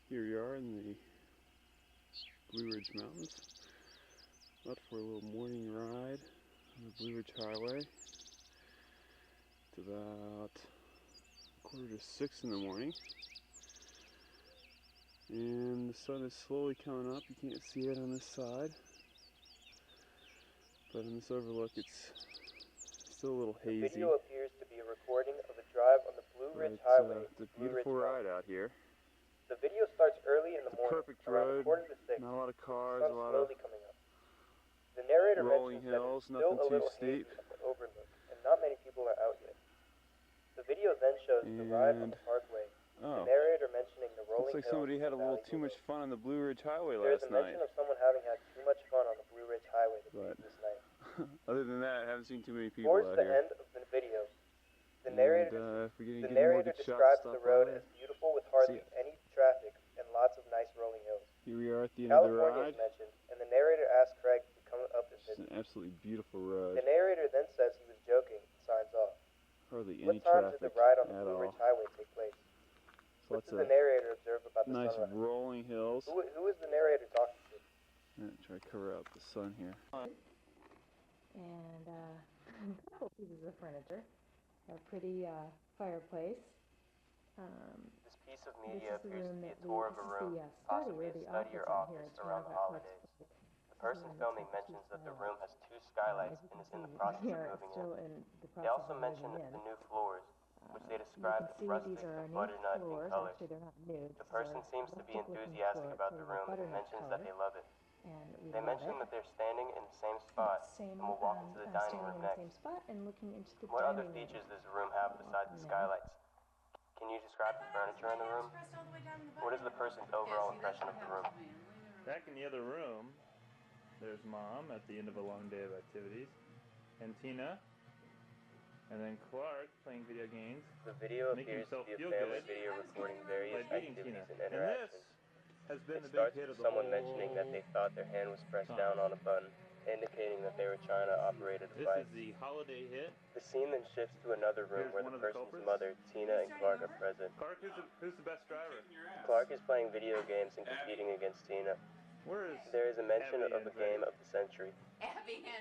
Here we are in the Blue Ridge Mountains, out for a little morning ride on the Blue Ridge Highway. It's about 5:45 in the morning, and the sun is slowly coming up. You can't see it on this side, but on this overlook it's still a little hazy. The video appears to be a recording of a drive on the Blue Ridge Highway. It's a beautiful ride out here. The video starts early in the morning, Perfect around road, 5:45. not a lot of cars, The a sun lot of slowly coming up. The narrator rolling mentions hills, that it's still nothing a too little steep. hazy at the overlook, and not many people are out yet. The video then shows the ride on the parkway. The narrator mentioning the rolling looks like hills. somebody had a little too much fun on the Blue Ridge Highway There's last a mention night. of someone having had too much fun on the Blue Ridge Highway this night. Other than that, I haven't seen too many people Towards out the here. end of the video, the narrator describes describes the road as beautiful with hardly any traffic and lots of nice rolling hills. Here we are at the end of the California ride. is mentioned, and the narrator asks Craig to come up and visit. It's an absolutely beautiful road. The narrator then says he was joking and signs off. Hardly any What time did traffic the ride on the at Blue all. Ridge Highway take place? So What did the narrator observe about the nice sunrise? rolling hills. Who is the narrator talking to? I'm gonna try to cover up the sun here. And a couple pieces of furniture, a pretty fireplace. This piece of media This is the appears room to be that a tour of a this room, is the possibly a the study or office It's around the holidays. The person filming mentions that the room has 2 skylights and is in the process of moving in. They also mention the new floors, which they describe as rustic and butternut in color. Actually, they're not nude. The person seems to be enthusiastic about the room and mentions that they love it. They mention that they're standing in the same spot and will walk into the dining room next. What other features does the room have besides the skylights? Can you describe the furniture in the room? What is the person's overall impression of the room? Back in the other room, there's Mom at the end of a long day of activities, and Tina, and then Clark playing video games. The video appears to be a family video recording various activities and interactions. Has been It the big starts hit with of the someone whole mentioning that they thought their hand was pressed down on a button, indicating that they were trying to operate a device. This is the holiday hit. The scene then shifts to another room where the person's mother, Tina, and Clark are present. Clark, who's the best driver? Clark is playing video games and competing against Tina. Where is There is a mention Abby of and the game of the century.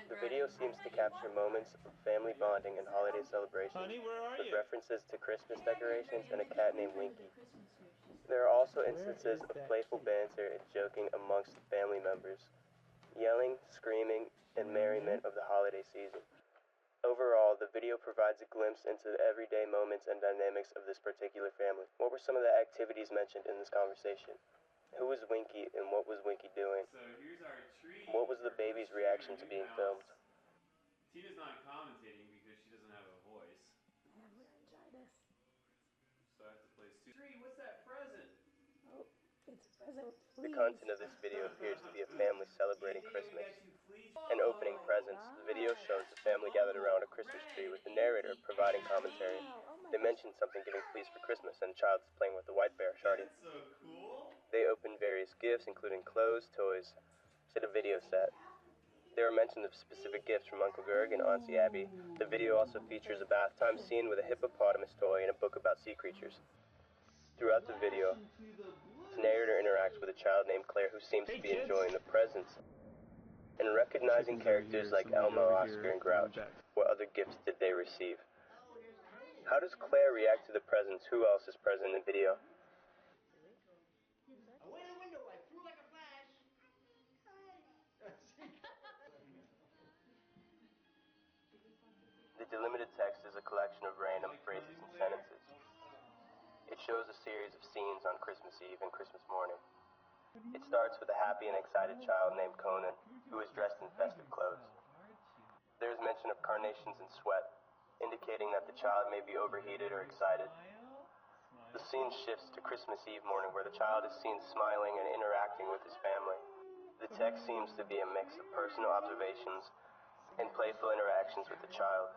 The video seems to capture moments of family bonding and holiday celebrations, Honey, where are with you? references to Christmas decorations and a cat named Winky. There are also instances of playful banter and joking amongst family members, yelling, screaming, and merriment of the holiday season. Overall, the video provides a glimpse into the everyday moments and dynamics of this particular family. What were some of the activities mentioned in this conversation? Who was Winky and what was Winky doing? So here's our tree. What was the baby's reaction to being filmed? Tina's not commentating because she doesn't have a voice. So I have to place 2. Tree, what's that present? Oh, it's a present. The content of this video appears to be a family celebrating Christmas and opening presents. The video shows the family gathered around a Christmas tree with the narrator providing commentary. They mention something giving pleas for Christmas and a child is playing with the white bear, Shardy. That's so cool. They open various gifts, including clothes, toys, to the video set. There are mentions of specific gifts from Uncle Gerg and Auntie Abby. The video also features a bath time scene with a hippopotamus toy and a book about sea creatures. Throughout the video, the narrator interacts with a child named Claire who seems to be enjoying the presents and recognizing characters like Elmo, Oscar, and Grouch. What other gifts did they receive? How does Claire react to the presents? Who else is present in the video? The delimited text is a collection of random phrases and sentences. It shows a series of scenes on Christmas Eve and Christmas morning. It starts with a happy and excited child named Conan, who is dressed in festive clothes. There is mention of carnations and sweat, indicating that the child may be overheated or excited. The scene shifts to Christmas Eve morning, where the child is seen smiling and interacting with his family. The text seems to be a mix of personal observations and playful interactions with the child.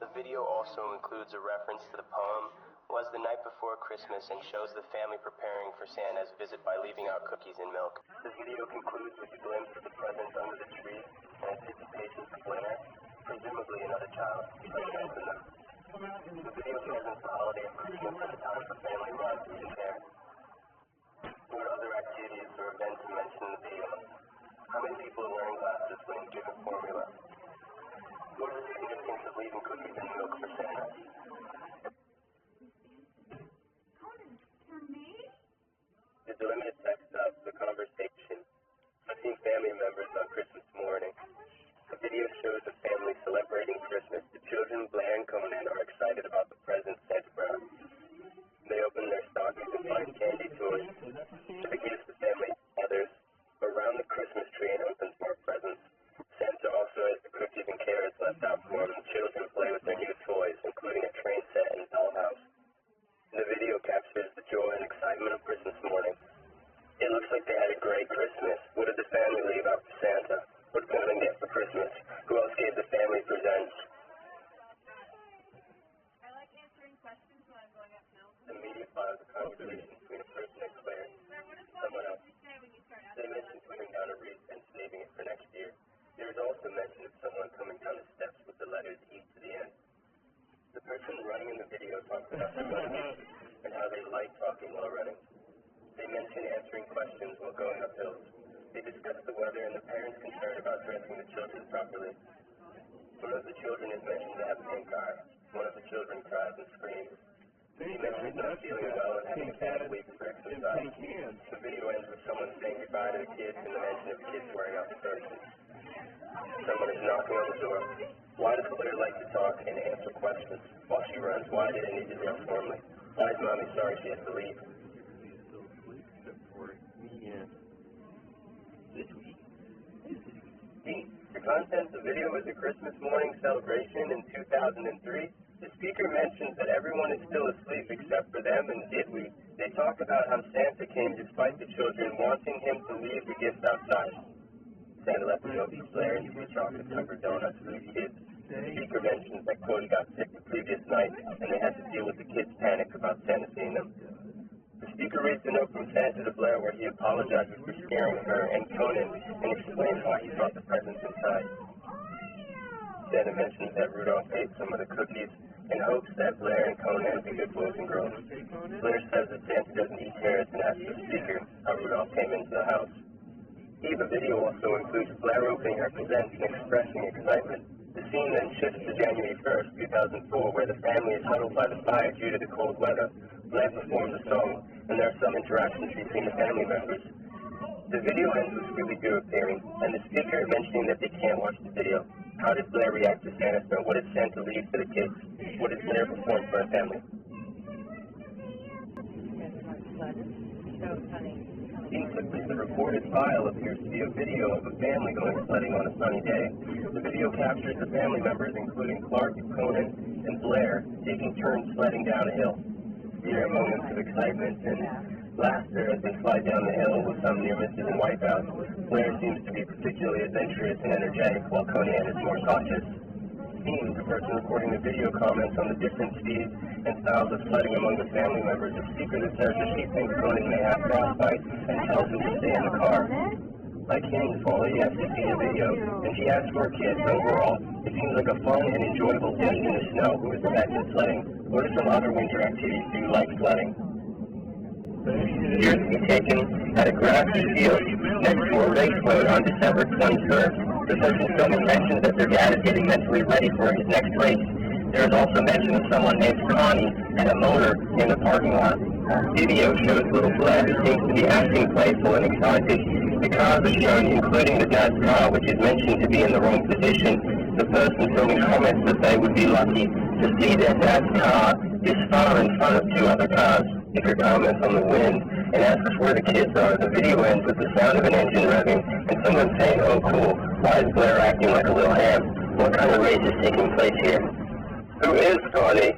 The video also includes a reference to the poem "Was the Night Before Christmas" and shows the family preparing for Santa's visit by leaving out cookies and milk. The video concludes with a glimpse of the presents under the tree and anticipation for Claire, presumably another child, to open them. The video presents the holiday of Christmas at a time for family love and care. on Christmas morning. It looks like they had a great Christmas. What did the family leave out for Santa? What did Conan get for Christmas? Who else gave the family presents? I like answering questions when I'm going uphill. The media files a conversation between a person and Claire and someone else. They mentioned putting down a wreath and saving it for next year. There was also mention of someone coming down the steps with the letters E to the end. The person running in the video talked about the running and how they like talking while running. They mentioned answering questions while going up hills. They discussed the weather and the parents' concern about dressing the children properly. One of the children is mentioned to have pink eye. One of the children cries and screams. He mentions not feeling well and having a bad week for exercise. The video ends with someone saying goodbye to the kids and the mention of kids wearing outfits. Someone is knocking on the door. Why does Claire like to talk and answer questions? While she runs, why did it need to dress formally? Why is Mommy sorry she has to leave? The content of the video is a Christmas morning celebration in 2003. The speaker mentions that everyone is still asleep except for them and did we. They talk about how Santa came despite the children wanting him to leave the gifts outside. Santa left the Yogi Blair and 2 chocolate-covered donuts for the kids. The speaker mentions that Cody got sick the previous night and they had to deal with the kids' panic about Santa seeing them. The speaker reads a note from Santa to Blair where he apologizes for scaring her and Conan and explains why he brought the presents inside. Santa mentions that Rudolph ate some of the cookies in hopes that Blair and Conan be good boys and girls. Blair says that Santa doesn't eat carrots and asks the speaker how Rudolph came into the house. The video also includes Blair opening her presents and expressing excitement. The scene then shifts to January 1st, 2004, where the family is huddled by the fire due to the cold weather. Blair performs a song, and there are some interactions between the family members. The video ends with Scooby-Doo appearing, and the speaker mentioning that they can't watch the video. How did Blair react to Santa? What did Santa leave for the kids? What did Blair perform for her family? Included the recorded file appears to be a video of a family going sledding on a sunny day. The video captures the family members, including Clark, Conan, and Blair, taking turns sledding down a hill. There are moments of excitement and laughter as they slide down the hill with some near misses and wipeouts. Blair seems to be particularly adventurous and energetic, while Conan is more cautious. The person recording the video comments on the different speeds and styles of sledding among the family members. The speaker that says that she thinks Conan may have frostbite and tells him to stay in the car. Like Kenny's Folly, he has to see the video, and she asks for her kids overall. It seems like a fun and enjoyable day in the snow. Who is the best at sledding? What are some other winter activities do you like sledding? Pictures to be taken at a grassy field next to a race road on December 21st. The person filming mentions that their dad is getting mentally ready for his next race. There is also mention of someone named Connie and a motor in the parking lot. Video shows little Blair who seems to be acting playful and excited. The cars are shown, including the dad's car, which is mentioned to be in the wrong position. The person filming comments that they would be lucky to see their dad's car is far in front of 2 other cars. Speaker comments on the wind and asks where the kids are. The video ends with the sound of an engine revving and someone saying, "Oh cool, why is Blair acting like a little ham? What kind of race is taking place here?" Who is Connie?